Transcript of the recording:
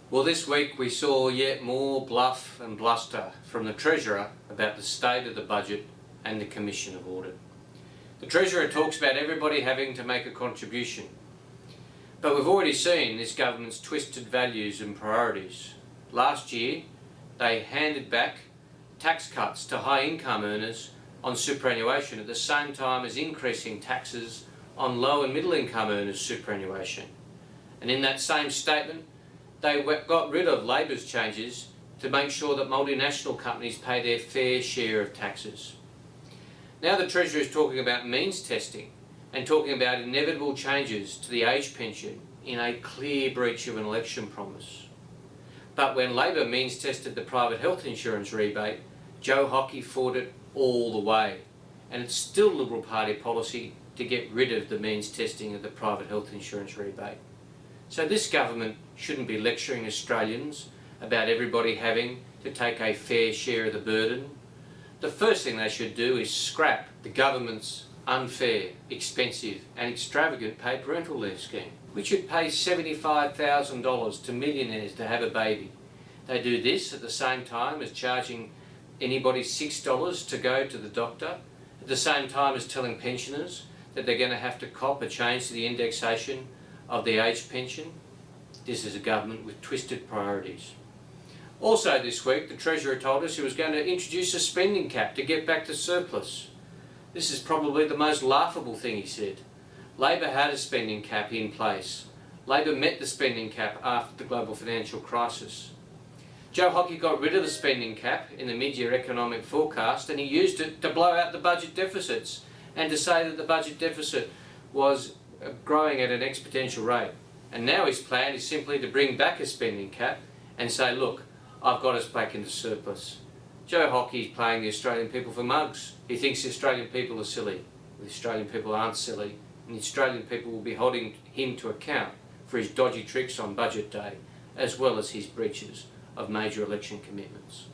Well, this week we saw yet more bluff and bluster from the Treasurer about the state of the budget and the Commission of Audit. The Treasurer talks about everybody having to make a contribution, but we've already seen this government's twisted values and priorities. Last year they handed back tax cuts to high income earners on superannuation at the same time as increasing taxes on low and middle income earners' superannuation. And in that same statement they got rid of Labor's changes to make sure that multinational companies pay their fair share of taxes. Now the Treasurer is talking about means testing and talking about inevitable changes to the age pension in a clear breach of an election promise. But when Labor means tested the private health insurance rebate, Joe Hockey fought it all the way, and it's still Liberal Party policy to get rid of the means testing of the private health insurance rebate. So this government shouldn't be lecturing Australians about everybody having to take a fair share of the burden. The first thing they should do is scrap the government's unfair, expensive and extravagant paid parental leave scheme. We should pay $75,000 to millionaires to have a baby. They do this at the same time as charging anybody $6 to go to the doctor, at the same time as telling pensioners that they're going to have to cop a change to the indexation of the age pension. This is a government with twisted priorities. Also this week the Treasurer told us he was going to introduce a spending cap to get back to surplus. This is probably the most laughable thing he said. Labor had a spending cap in place. Labor met the spending cap after the global financial crisis. Joe Hockey got rid of the spending cap in the mid-year economic forecast, and he used it to blow out the budget deficits and to say that the budget deficit was growing at an exponential rate. And now his plan is simply to bring back a spending cap and say, look, I've got us back into surplus. Joe Hockey's playing the Australian people for mugs. He thinks the Australian people are silly. The Australian people aren't silly, and the Australian people will be holding him to account for his dodgy tricks on budget day, as well as his breaches of major election commitments.